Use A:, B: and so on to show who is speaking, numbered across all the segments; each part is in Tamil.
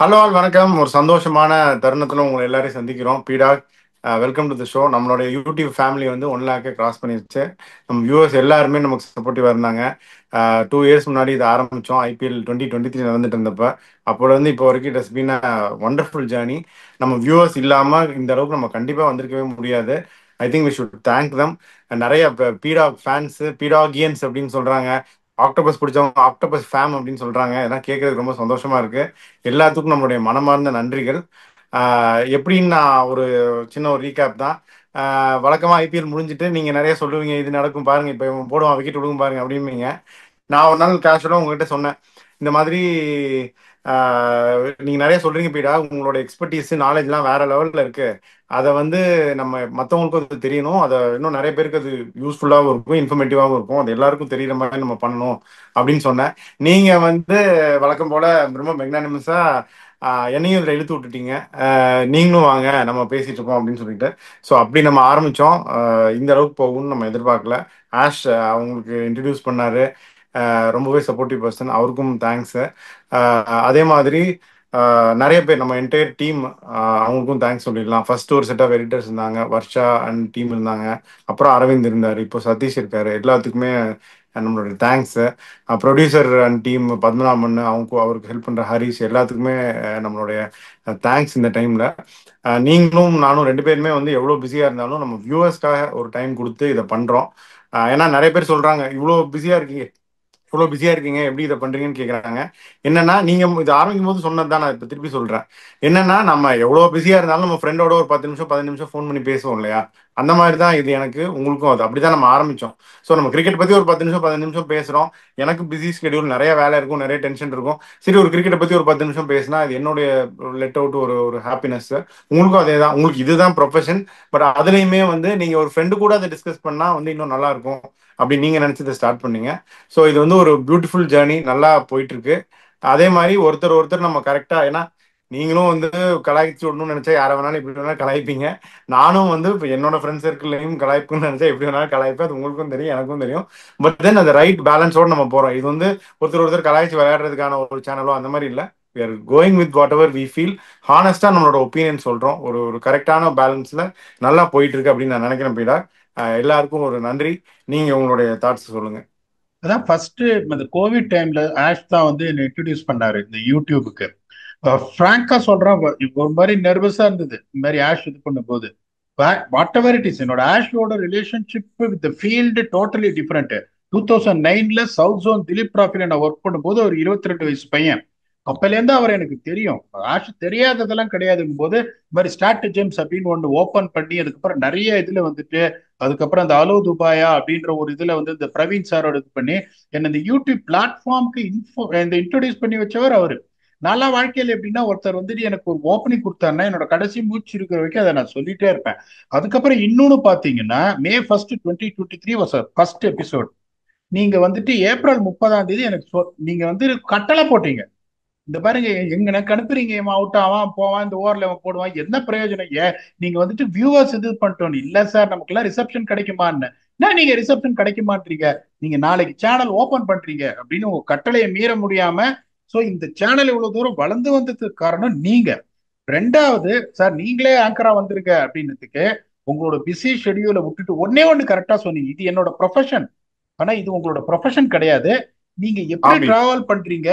A: ஹலோ ஆல் வணக்கம். ஒரு சந்தோஷமான தருணத்தில் உங்களை எல்லாரையும் சந்திக்கிறோம். பீடாக் வெல்கம் டு த ஷோ. நம்மளுடைய யூடியூப் ஃபேமிலி வந்து 1 லேக்கை கிராஸ் பண்ணிருச்சு. நம்ம வியூவர்ஸ் எல்லாருமே நமக்கு சப்போர்ட்டிவாக இருந்தாங்க. 2 இயர்ஸ் முன்னாடி இதை ஆரம்பித்தோம். ஐபிஎல் 2023 நடந்துட்டு இருந்தப்ப அப்போல இருந்து இப்போ வரைக்கும் it has been a wonderful journey. நம்ம வியூவர்ஸ் இல்லாமல் இந்த அளவுக்கு நம்ம கண்டிப்பாக வந்திருக்கவே முடியாது. I think we should thank them. நிறைய பீடாக் ஃபேன்ஸு பீடாகியன்ஸ் அப்படின்னு சொல்கிறாங்க. ஆக்டோபஸ் பிடிச்சவங்க ஆக்டோபஸ் ஃபேம் அப்படின்னு சொல்கிறாங்க. இதெல்லாம் கேட்கறதுக்கு ரொம்ப சந்தோஷமா இருக்கு. எல்லாத்துக்கும் நம்மளுடைய மனமார்ந்த நன்றிகள். எப்படின்னு நான் ஒரு சின்ன ஒரு ரீகேப் தான். வழக்கமாக ஐபிஎல் முடிஞ்சிட்டு நீங்கள் நிறைய சொல்லுவீங்க, இது நடக்கும் பாருங்க, இப்போ இவன் போடுவான் விக்கெட் விடுங்க பாருங்க அப்படிம்பீங்க. நான் ஒரு நாள் கேஷுவலாக உங்ககிட்ட சொன்னேன், இந்த மாதிரி நீங்கள் நிறைய சொல்றீங்க பீடா, உங்களோட எக்ஸ்பர்டீஸ் நாலேஜ்லாம் வேற லெவலில் இருக்கு. அதை வந்து நம்ம மற்றவங்களுக்கும் அது தெரியணும். அதை இன்னும் நிறைய பேருக்கு அது யூஸ்ஃபுல்லாகவும் இருக்கும், இன்ஃபர்மேட்டிவாகவும் இருக்கும். அது எல்லாருக்கும் தெரியுற மாதிரி நம்ம பண்ணணும் அப்படின்னு சொன்னேன். நீங்க வந்து வழக்கம் போல ரொம்ப மெக்னானிமஸா என்னையும் இதில் இழுத்து விட்டுட்டீங்க. நீங்களும் வாங்க நம்ம பேசிட்டு இருக்கோம் அப்படின்னு சொல்லிட்டு. ஸோ அப்படி நம்ம ஆரம்பிச்சோம். இந்த அளவுக்கு போகும்னு நம்ம எதிர்பார்க்கல. ஆஷ் அவங்களுக்கு இன்ட்ரடியூஸ் பண்ணாரு. ரொம்பவே சப்போர்ட்டிவ் பர்சன், அவருக்கும் தேங்க்ஸ். அதே மாதிரி நிறைய பேர் நம்ம என்டையர் டீம், அவங்களுக்கும் தேங்க்ஸ் சொல்லிடலாம். ஃபர்ஸ்ட் ஒரு செட் ஆஃப் எடிட்டர்ஸ் இருந்தாங்க, வர்ஷா அண்ட் டீம் இருந்தாங்க. அப்புறம் அரவிந்த் இருந்தார், இப்போ சதீஷ் இருக்காரு. எல்லாத்துக்குமே நம்மளுடைய thanks. Producer and team Padmanabhan, அவருக்கு ஹெல்ப் பண்ற ஹரிஷ், எல்லாத்துக்குமே நம்மளுடைய தேங்க்ஸ். இந்த டைம்ல நீங்களும் நானும் ரெண்டு பேருமே வந்து எவ்வளோ பிஸியா இருந்தாலும் நம்ம வியூவர்ஸ்க்காக ஒரு டைம் கொடுத்து இதை பண்றோம். ஏன்னா நிறைய பேர் சொல்றாங்க, இவ்வளோ பிஸியா இருக்கீங்க எப்படி இதை பண்றீங்கன்னு கேக்குறாங்க. என்னன்னா, நீங்க இது ஆரம்பிக்கும் போது சொன்னது தான் நான் இப்ப திருப்பி சொல்றேன். என்னன்னா, நம்ம எவ்வளவு பிஸியா இருந்தாலும் நம்ம ஃப்ரெண்டோட ஒரு 10 நிமிஷம் 15 நிமிஷம் ஃபோன் பண்ணி பேசுவோம் இல்லையா? அந்த மாதிரி தான் இது எனக்கு, உங்களுக்கும் அது அப்படிதான் நம்ம ஆரம்பிச்சோம். ஸோ நம்ம கிரிக்கெட் பத்தி ஒரு 10 நிமிஷம் 15 நிமிஷம் பேசுறோம். எனக்கு பிஸி ஸ்கெடியூல், நிறைய வேலை இருக்கும், நிறைய டென்ஷன் இருக்கும். சரி, ஒரு கிரிக்கெட்டை பத்தி ஒரு 10 நிமிஷம் பேசினா அது என்னுடைய லெட் அவுட் ஒரு ஒரு ஹாப்பினஸ். உங்களுக்கும் அதே தான். உங்களுக்கு இதுதான் ப்ரொஃபஷன். பட் அதுலயுமே வந்து நீங்க ஒரு ஃப்ரெண்டு கூட அதை டிஸ்கஸ் பண்ணா வந்து இன்னும் நல்லா இருக்கும் அப்படி நீங்க நினைச்சதை ஸ்டார்ட் பண்ணீங்க. ஸோ இது வந்து ஒரு பியூட்டிஃபுல் ஜேர்னி, நல்லா போயிட்டு இருக்கு. அதே மாதிரி ஒருத்தர் ஒருத்தர் நம்ம கரெக்டா, ஏன்னா நீங்களும் வந்து கலாய்ச்சி விடணும்னு நினைச்சா யாரை வேணாலும் எப்படி வேணாலும் கலாய்ப்பீங்க. நானும் வந்து இப்போ என்னோட ஃப்ரெண்ட் சர்க்கிள்லையும் கலாய்ப்புன்னு நினைச்சா எப்படி வேணாலும் கலாய்ப்பேன். அது உங்களுக்கும் தெரியும், எனக்கும் தெரியும். பட் தென் அந்த ரைட் பேலன்ஸோட நம்ம போறோம். இது வந்து ஒருத்தர் ஒருத்தர் கலாய்ச்சி விளையாடுறதுக்கான ஒரு சேனலோ அந்த மாதிரி இல்லை. we are going with whatever we feel. ஹானஸ்டா நம்மளோட ஒப்பீனியன் சொல்றோம். ஒரு ஒரு கரெக்டான பேலன்ஸ்ல நல்லா போயிட்டு இருக்கு அப்படின்னு நான் நினைக்கிறேன் பீடா. எல்லாருக்கும் ஒரு நன்றி. நீங்க உங்களுடைய தாட்ஸ் சொல்லுங்க.
B: அதான் ஃபர்ஸ்ட் இந்த கோவிட் டைம்ல ஆஷ் தான் வந்து என்ன இன்ட்ரடியூஸ் பண்ணாரு இந்த யூடியூபுக்கு. ஃப்ராங்கா சொல்றேன், ஒரு மாதிரி நர்வஸா இருந்தது இந்த மாதிரி ஆஷ் இது பண்ணும்போது. வாட் எவர் இட் இஸ், என்னோட ஆஷோட relationship with field totally different. 2009 south zone Dileep டிராஃபில நான் ஒர்க் பண்ணும்போது ஒரு 22 வயசு பையன். அப்பலேருந்து அவர் எனக்கு தெரியும். ஆஷ் தெரியாததெல்லாம் கிடையாதுங்கும் போது இந்த மாதிரி ஸ்ட்ராட்டஜிம்ஸ் அப்படின்னு ஒன்று ஓப்பன் பண்ணி அதுக்கப்புறம் நிறைய இதுல வந்துட்டு அதுக்கப்புறம் அந்த அலோ துபாயா அப்படின்ற ஒரு இதுல வந்து இந்த பிரவீன் சாரோட இது பண்ணி என்ன இந்த யூடியூப் பிளாட்ஃபார்முக்கு இந்த இன்ட்ரோடியூஸ் பண்ணி வச்சவர் அவரு. நல்லா வாழ்க்கையில எப்படின்னா ஒருத்தர் வந்துட்டு எனக்கு ஒரு ஓப்பனிங் கொடுத்தாருன்னா என்னோட கடைசி மூச்சு இருக்கிற வரைக்கும் அதை நான் சொல்லிட்டே இருப்பேன். அதுக்கப்புறம் இன்னொன்னு பாத்தீங்கன்னா May 1, 2023 வாஸ் ஃபர்ஸ்ட் எபிசோட். நீங்க வந்துட்டு April 30 எனக்கு நீங்க வந்து கட்டளை போட்டீங்க. இந்த பாருங்க, எங்க எனக்கு அனுப்புறீங்க, இவன் அவுட் ஆவான் போவான், இந்த ஓவர்ல அவன் போடுவான், என்ன பிரயோஜனம்? நீங்க வந்துட்டு வியூவர்ஸ் இது பண்ணிட்டோம். இல்ல சார், நமக்கு ரிசப்ஷன் கிடைக்குமான்னு. என்ன நீங்க ரிசப்ஷன் கிடைக்க மாட்டீங்க, நீங்க நாளைக்கு சேனல் ஓபன் பண்றீங்க அப்படின்னு உங்க கட்டளையை மீற முடியாம. சோ இந்த சேனல் இவ்வளவு தூரம் வளர்ந்து வந்ததுக்கு காரணம் நீங்க. ரெண்டாவது சார், நீங்களே ஆங்கரா வந்திருக்க அப்படின்னதுக்கு உங்களோட பிஸி ஷெடியூலை விட்டுட்டு ஒன்னே ஒண்ணு கரெக்டா சொன்னீங்க, இது என்னோட ப்ரொஃபஷன். ஆனா இது உங்களோட ப்ரொஃபஷன் கிடையாது. நீங்க எப்படி
A: ஆபி.
B: டிராவல் பண்றீங்க?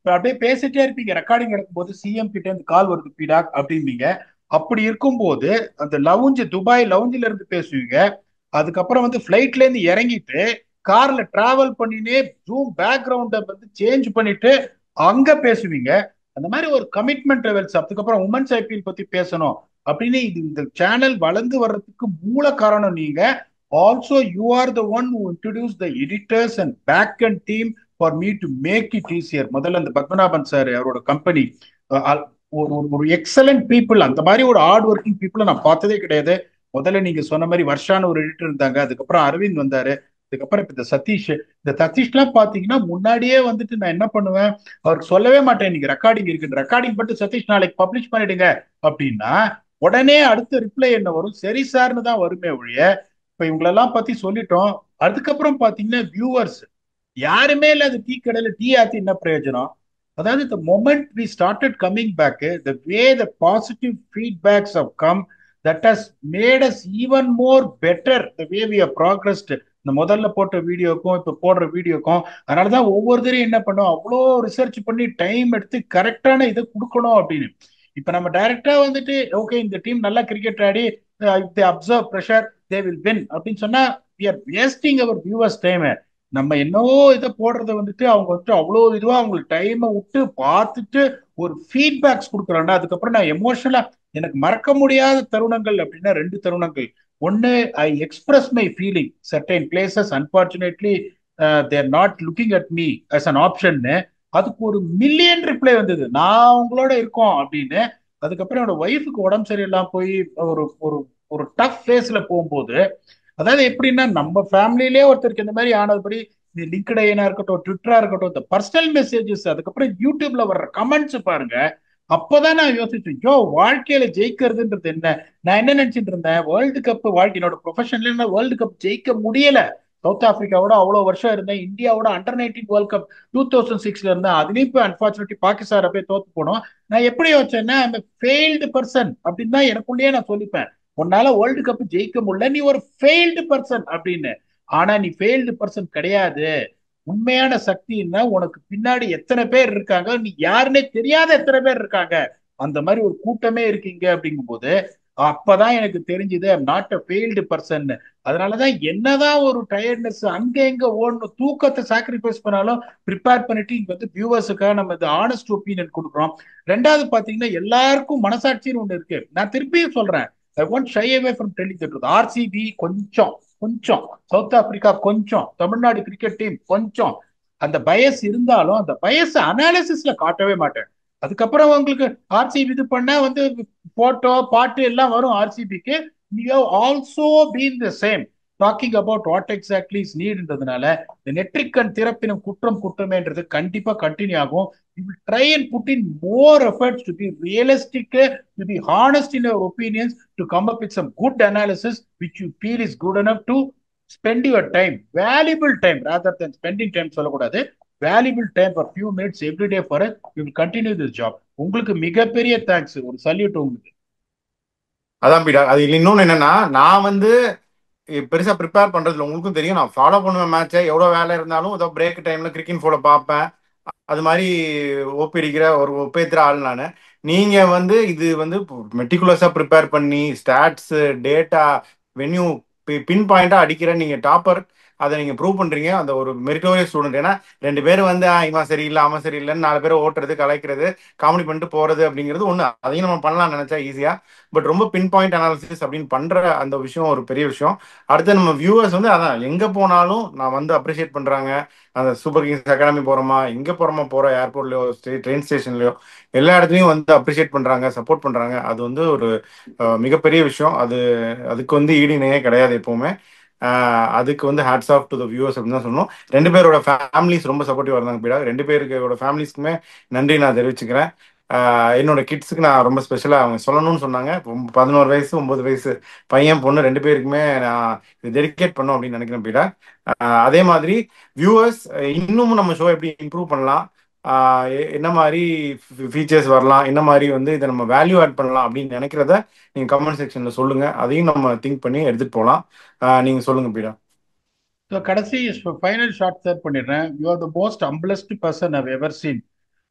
B: இப்ப அப்படியே பேசிட்டே இருப்பீங்க, ரெக்கார்டிங் நடக்கும்போது சிஎம் கிட்ட இருந்து கால் வருது பீடாக் அப்படின்னீங்க. அப்படி இருக்கும்போது அந்த லவுஞ்சு துபாய் லவுஞ்சில இருந்து பேசுவீங்க. அதுக்கப்புறம் வந்து பிளைட்ல இருந்து இறங்கிட்டு கார்ல டிராவல் பண்ணினே ஜூம் பேக்ரவுண்ட வந்து சேஞ்ச் பண்ணிட்டு அங்க பேசுவீங்க. அந்த மாதிரி ஒரு கமிட்மெண்ட் லெவல்ஸ். அதுக்கப்புறம் உமன்ஸ் ஐபிஎல் பத்தி பேசணும் அப்படின்னு இந்த சேனல் வளர்ந்து வர்றதுக்கு மூல காரணம் நீங்க. Also you are the one who introduce the editors and back and team for me to make it easier. முதல்ல அந்த பத்மநாபன் சார் அவரோட கம்பெனி ஒரு ஒரு எக்ஸலண்ட் பீப்புள். அந்த மாதிரி ஒரு ஹார்ட் ஒர்க்கிங் பீப்புளை நான் பார்த்ததே கிடையாது. முதல்ல நீங்க சொன்ன மாதிரி வர்ஷான்னு ஒரு எடிட்டர் இருந்தாங்க, அதுக்கப்புறம் அரவிந்த் வந்தாரு, அதுக்கப்புறம் இப்ப இந்த சதீஷ்லாம் பாத்தீங்கன்னா முன்னாடியே வந்துட்டு நான் என்ன பண்ணுவேன், அவருக்கு சொல்லவே மாட்டேன் இன்னைக்கு ரெக்கார்டிங் இருக்கு, ரெக்கார்டிங் பண்ணிட்டு சதீஷ் நாளைக்கு பப்ளிஷ் பண்ணிடுங்க அப்படின்னா உடனே அடுத்த ரிப்ளை என்ன வரும், சரி சார்னு தான் வருமே ஒழிய. இப்ப இவங்களெல்லாம் பத்தி சொல்லிட்டோம். அதுக்கப்புறம் பாத்தீங்கன்னா வியூவர்ஸ் யாருமே இல்ல. அது டீ கடையில டீ ஆத்தி என்ன பிரயோஜனம்? அதாவது the moment we started coming back, the way the positive feedbacks have come, that has made us even more better the way we have progressed. இந்த முதல்ல போட்ட வீடியோக்கும் இப்ப போடுற வீடியோக்கும் அதனாலதான் ஒவ்வொருத்தரையும் என்ன பண்ணோம், அவ்வளோ ரிசர்ச் பண்ணி டைம் எடுத்து கரெக்டான இதை கொடுக்கணும் அப்படின்னு. இப்ப நம்ம டைரக்டா வந்துட்டு ஓகே இந்த டீம் நல்லா cricket Aadi observe pressure they will win அப்படின்னு சொன்னா we are wasting our viewers time. நம்ம என்னவோ இதை போடுறத வந்துட்டு அவங்க வந்துட்டு அவ்வளோ இதுவா அவங்களுக்கு டைமை விட்டு பார்த்துட்டு ஒரு ஃபீட்பேக்ஸ் கொடுக்குறாங்க. அதுக்கப்புறம் நான் எமோஷனலா எனக்கு மறக்க முடியாத தருணங்கள் அப்படின்னா ரெண்டு தருணங்கள். ஒன்னு, I express my feeling certain places, unfortunately they're not looking at me as an ஆப்ஷன்னு. அதுக்கு ஒரு மில்லியன் ரிப்ளை வந்தது, நான் உங்களோட இருக்கோம் அப்படின்னு. அதுக்கப்புறம் என்னோட ஒய்ஃபுக்கு உடம்பு சரியில்லாம போய் ஒரு ஒரு ஒரு டஃப் ஃபேஸ்ல போகும்போது, அதாவது எப்படின்னா நம்ம ஃபேமிலியிலே ஒருத்தருக்கு இந்த மாதிரி ஆனதுபடி லிங்க்டுஇனா இருக்கட்டும், ட்விட்டரா இருக்கட்டும், இந்த பர்சனல் மெசேஜஸ், அதுக்கப்புறம் யூடியூப்ல வர்ற கமெண்ட்ஸ் பாருங்க. அப்பதான் நான் யோசிச்சேன், யோ வாழ்க்கையில ஜெயிக்கிறதுன்றது என்ன. நான் என்ன நினைச்சிட்டு இருந்தேன், வேர்ல்டு கப் வாழ்க்கை என்னோட ப்ரொஃபஷன்ல வேர்ல்டு கப் ஜெயிக்க முடியல. சவுத் ஆப்பிரிக்காவோட அவ்வளவு வருஷம் இருந்தேன், இந்தியாவோட அண்டர் 19 வேர்ல்ட் கப் 2006 இருந்தேன். அதுலயும் இப்போ அன்பார்ச்சுனேட்லி பாகிஸ்தான் போய் தோத்து போனோம். நான் எப்படி வச்சேன்னா ஃபெயில்டு பர்சன் அப்படின்னு தான் எனக்குள்ளேயே நான் சொல்லிப்பேன். உன்னால வேர்ல்டு கப் ஜெயிக்க முடியல, நீ ஒரு ஃபெயில்டு பர்சன் அப்படின்னு. ஆனா நீ ஃபெயில்டு பர்சன் கிடையாது. உண்மையான சக்தின்னா உனக்கு பின்னாடி எத்தனை பேர் இருக்காங்க, நீ யாருன்னே தெரியாத எத்தனை பேர் இருக்காங்க, அந்த மாதிரி ஒரு கூட்டமே இருக்கீங்க அப்படிங்கும் போது அப்பதான் எனக்கு தெரிஞ்சது I'm not a failed person. அதனாலதான் என்னதான் ஒரு டயர்ட்னஸ் அங்க எங்க ஓடணும், தூக்கத்தை சாக்ரிஃபைஸ் பண்ணாலும் ப்ரிப்பேர் பண்ணிட்டு இங்க வந்து வியூவர்ஸுக்காக நம்ம இந்த ஆனஸ்ட் ஒப்பீனியன் கொடுக்குறோம். ரெண்டாவது பாத்தீங்கன்னா எல்லாருக்கும் மனசாட்சின்னு ஒண்ணு இருக்கு. நான் திருப்பியும் சொல்றேன், I won't shy away from telling the truth. RCB கொஞ்சம் கொஞ்சம், சவுத் ஆப்பிரிக்கா கொஞ்சம், தமிழ்நாடு கிரிக்கெட் டீம் கொஞ்சம், அந்த பயஸ் இருந்தாலும் அந்த பயஸ் அனாலிசிஸ்ல காட்டவே மாட்டேன். அதுக்கப்புறம் உங்களுக்கு ஆர்சிபி இது பண்ணா வந்து போட்டோ பாட்டு எல்லாம் வரும் ஆர்சிபிக்கு. You have also been the same talking about what exactly is நீட்ன்றதுனால இந்த நெற்றிக்கண் திறப்பினும் குற்றம் குற்றமேன்றது கண்டிப்பா கண்டினியூ ஆகும். You will try and put in more efforts to be realistic, to be honest in your opinions, to come up with some good analysis which you feel is good enough to spend your time, valuable time, rather than spending time சொல்லக்கூடாது, valuable time for few minutes every day for us. You will continue this job. உங்களுக்கு மிகப்பெரிய தேங்க்ஸ், ஒரு சல்யூட் உங்களுக்கு.
A: அதான் பீடா. அது இன்னொன்னு என்னன்னா, நான் வந்து பெருசா ப்ரிப்பேர் பண்றதுல உங்களுக்கும் தெரியும், நான் ஃபாலோ பண்ணுவேன் மேட்சை. எவ்வளவு வேலை இருந்தாலும் ஏதோ பிரேக் டைம்ல கிரிக்கெட் ஃபோல பார்ப்பேன். அது மாதிரி ஒப்பிடிக்கிற ஒரு ஒப்பேத்துற ஆள் நான். நீங்க வந்து இது வந்து மெட்டிகுலஸா ப்ரிப்பேர் பண்ணி ஸ்டாட்ஸ் டேட்டா வென்யூ பின் பாயிண்டா அடிக்கிற நீங்க டாப்பர். அதை நீங்க ப்ரூவ் பண்றீங்க. அந்த ஒரு மெரிட்டோரியஸ் ஸ்டூடெண்ட். ஏன்னா ரெண்டு பேரும் வந்து இவன் சரியில்லை அவன் சரியில்லைன்னு 4 பேரை ஓட்டுறது கலைக்கிறது காமெடி பண்ணிட்டு போறது அப்படிங்கிறது ஒண்ணு. அதையும் நம்ம பண்ணலாம் நினைச்சா ஈஸியா. பட் ரொம்ப பின் பாயிண்ட் அனாலிசிஸ் அப்படின்னு பண்ற அந்த விஷயம் ஒரு பெரிய விஷயம். அடுத்து நம்ம வியூவர்ஸ் வந்து அதான் எங்க போனாலும் நான் வந்து அப்ரிஷியேட் பண்றாங்க. அந்த சூப்பர் கிங்ஸ் அகாடமி போறோமா, எங்க போறோமா, போற ஏர்போர்ட்லயோ ட்ரெயின் ஸ்டேஷன்லயோ எல்லா இடத்துலயும் வந்து அப்ரிஷியேட் பண்றாங்க, சப்போர்ட் பண்றாங்க. அது வந்து ஒரு மிகப்பெரிய விஷயம். அதுக்கு வந்து ஈடு இணையே கிடையாது எப்பவுமே. அதுக்கு வந்து hats off to the viewers அப்படின்னு தான் சொல்லணும். 2 பேரோட ஃபேமிலிஸ் ரொம்ப சப்போர்ட்டிவா இருந்தாங்க பீடா. 2 பேரோட ஃபேமிலிஸ்க்குமே நன்றி நான் தெரிவிச்சுக்கிறேன். என்னோட கிட்ஸுக்கு நான் ரொம்ப ஸ்பெஷலாக அவங்க சொல்லணும்னு சொன்னாங்க. 11 வயசு 9 வயசு பையன் பொண்ணு 2 பேருக்குமே நான் இது டெடிகேட் பண்ணோம் அப்படின்னு நினைக்கிறேன் பீடா. அதே மாதிரி வியூவர்ஸ் இன்னும் நம்ம ஷோ எப்படி இம்ப்ரூவ் பண்ணலாம், என்ன மாதிரி ஃபீச்சர்ஸ் வரலாம், என்ன மாதிரி வந்து இதை நம்ம வேல்யூ ஆட் பண்ணலாம் அப்படின்னு நினைக்கிறத நீங்க கமெண்ட் செக்ஷன்ல சொல்லுங்க. அதையும் நம்ம திங்க் பண்ணி எடுத்துட்டு போகலாம். நீங்க சொல்லுங்க பீடா.
B: கடைசி ஃபைனல் ஷார்ட் ஷேர் பண்ணிடுறேன். You are the most humblest person I've ever seen.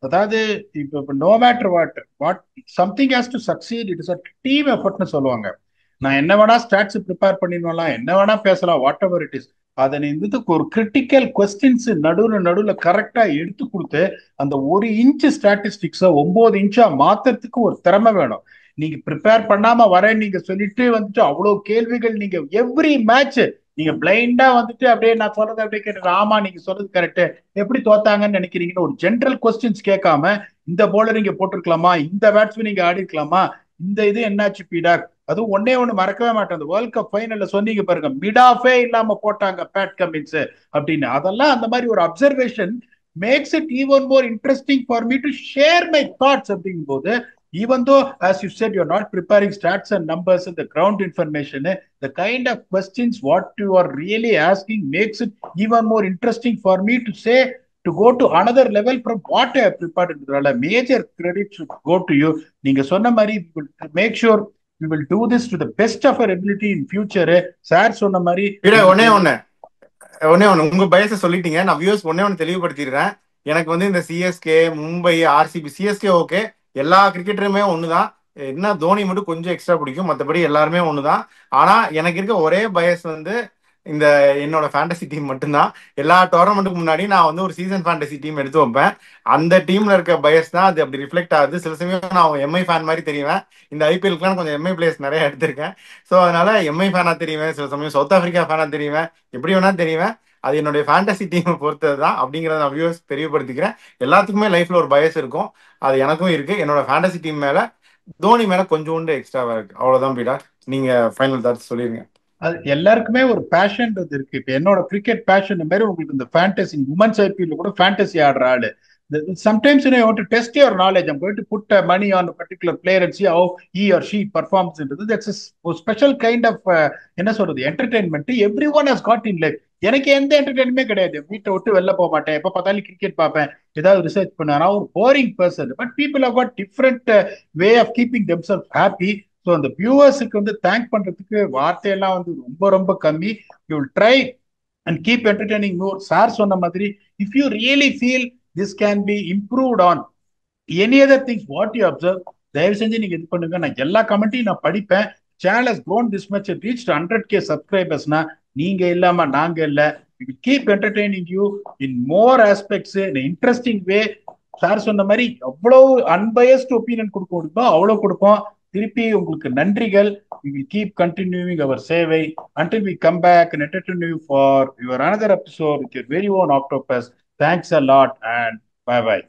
B: அதாவது இப்போ no matter what something has to succeed, it is a team எஃபர்ட்னு சொல்லுவாங்க. நான் என்ன வேணா ஸ்டாட்ஸ் ப்ரிப்பேர் பண்ணிடலாம், என்ன வேணா பேசலாம், வாட் எவர் இட் இஸ். அதை நீ வந்து ஒரு கிரிட்டிக்கல் கொஸ்டின்ஸ் நடுவில் கரெக்டா எடுத்து கொடுத்து அந்த 1 இன்ச் ஸ்டாட்டிஸ்டிக்ஸை 9 இன்ச்சா மாத்துறதுக்கு ஒரு திறமை வேணும். நீங்க ப்ரிப்பேர் பண்ணாம வரேன் நீங்க சொல்லிட்டு வந்துட்டு அவ்வளவு கேள்விகள், நீங்க எவ்ரி மேட்ச் நீங்க பிளைண்டா வந்துட்டு அப்படியே நான் சொல்றது அப்படியே கேட்டு ஆமா நீங்க சொல்றது கரெக்ட், எப்படி தோத்தாங்கன்னு நினைக்கிறீங்கன்னு ஒரு ஜென்ரல் கொஸ்டின்ஸ் கேட்காம இந்த போலர் நீங்க போட்டிருக்கலாமா, இந்த பேட்ஸ்மேன் நீங்க ஆடி இருக்கலாமா, இந்த இது என்னாச்சு பீடா. அதுவும் ஒண்ணு மறக்கவே மாட்டேன், அந்த வேர்ல்ட் கப் ஃபைனல்ல சொன்னீங்க பாருங்க, மிட் ஆஃபே இல்லாம போட்டாங்க பேட் கமின்ஸ் அப்படின்னு. அதெல்லாம் அந்த மாதிரி ஒரு observation makes it even more interesting for me to share my thoughts. அப்படிங்கும் போது even though as you said you're not preparing stats and numbers and the ground information, the kind of questions what you are really asking makes it even more interesting for me to say to go to another level from what I prepared. Major credit should go to you. நீங்க சொன்ன மாதிரி make sure we will do this to the best of our ability in future. Sir சொன்ன மாதிரி
A: ஒன்னே ஒண்ணு ஒன்னே ஒண்ணு உங்க பயச சொல்லிட்டீங்க. நான் வியூஸ் ஒன்னே ஒண்ணு தெளிவுபடுத்திடுறேன். எனக்கு வந்து இந்த CSK, Mumbai, RCB, CSK okay, எல்லா கிரிக்கெட்டருமே ஒண்ணுதான். என்ன தோனி மட்டும் கொஞ்சம் எக்ஸ்ட்ரா பிடிக்கும், மற்றபடி எல்லாருமே ஒண்ணுதான். ஆனா எனக்கு இருக்க ஒரே பயஸ் வந்து இந்த என்னோட ஃபேண்டசி டீம் மட்டும்தான். எல்லா டோர்னமெண்ட்டுக்கு முன்னாடி நான் வந்து ஒரு சீசன் ஃபேண்டசி டீம் எடுத்து வைப்பேன். அந்த டீம்ல இருக்க பயஸ் தான் அது அப்படி ரிஃப்ளெக்ட் ஆகுது. சில சமயம் நான் எம்ஐ ஃபேன் மாதிரி தெரியுவேன். இந்த ஐபிஎல்க்குலாம் கொஞ்சம் எம்ஐ பிளேயர்ஸ் நிறைய எடுத்திருக்கேன். ஸோ அதனால எம்ஐ ஃபேனா தெரியுவேன், சில சமயம் சவுத் ஆப்பிரிக்கா ஃபேனா தெரியுவேன், எப்படி வேணா தெரியுவேன். அது என்னுடைய ஃபேண்டசி டீமை பொறுத்தது தான் அப்படிங்கிறத நான் வியூவர்ஸ் தெரியப்படுத்திக்கிறேன். எல்லாத்துக்குமே லைஃப்ல ஒரு பயஸ் இருக்கும். அது எனக்கும் இருக்கு. என்னோட ஃபேண்டசி டீம் மேல தோனி மேல கொஞ்சோண்டு எக்ஸ்ட்ராவா இருக்கு. அவ்வளவுதான் பீடா. நீங்க ஃபைனல் தாட்ஸ் சொல்லிருங்க.
B: அது எல்லாருக்குமே ஒரு பேஷன்றது இருக்கு. இப்ப என்னோட கிரிக்கெட் பேஷன் மாதிரி உங்களுக்கு இந்த ஃபேண்டசி உமன்ஸ் ஐபிஎல் கூட ஃபேண்டசி ஆடுற ஆளு. Sometimes you want to test your knowledge. I'm going to put money on a particular player and see how he or she performs into this. That's a special kind of என்ன சொல்றது entertainment everyone has got in life. எனக்கு எந்த என்டர்டைன்மெண்ட்மே கிடையாது. வீட்டை விட்டு வெளில போக மாட்டேன். எப்ப பார்த்தாலும் கிரிக்கெட் பார்ப்பேன், ஏதாவது ரிசர்ச் பண்ண ஒரு boring person. But people have got different way of keeping themself happy. So அந்த வியூவர்ஸுக்கு வந்து தேங்க் பண்றதுக்கு வார்த்தையெல்லாம் வந்து ரொம்ப ரொம்ப கம்மி. You will try and keep entertaining more. Sir சொன்ன மாதிரி if you really feel this can be improved on any other things what you observe, தயவு செஞ்சு நீங்க இது பண்ணுங்க. நான் எல்லா கமெண்ட்டையும் நான் படிப்பேன். Channel has grown this much, it reached 100K subscribersனா நீங்க இல்லாம நாங்க இல்ல. we will keep entertaining you in more aspects in an interesting way. Sir சொன்ன மாதிரி அவ்வளவு அன்பயஸ்ட் ஒப்பீனியன் கொடுக்க முடியுமோ அவ்வளவு கொடுப்போம். திருப்பி உங்களுக்கு நன்றிகள். we will keep continuing our சேவை until we come back and entertain you for your another episode with your very own Octopus. Thanks a lot and bye bye.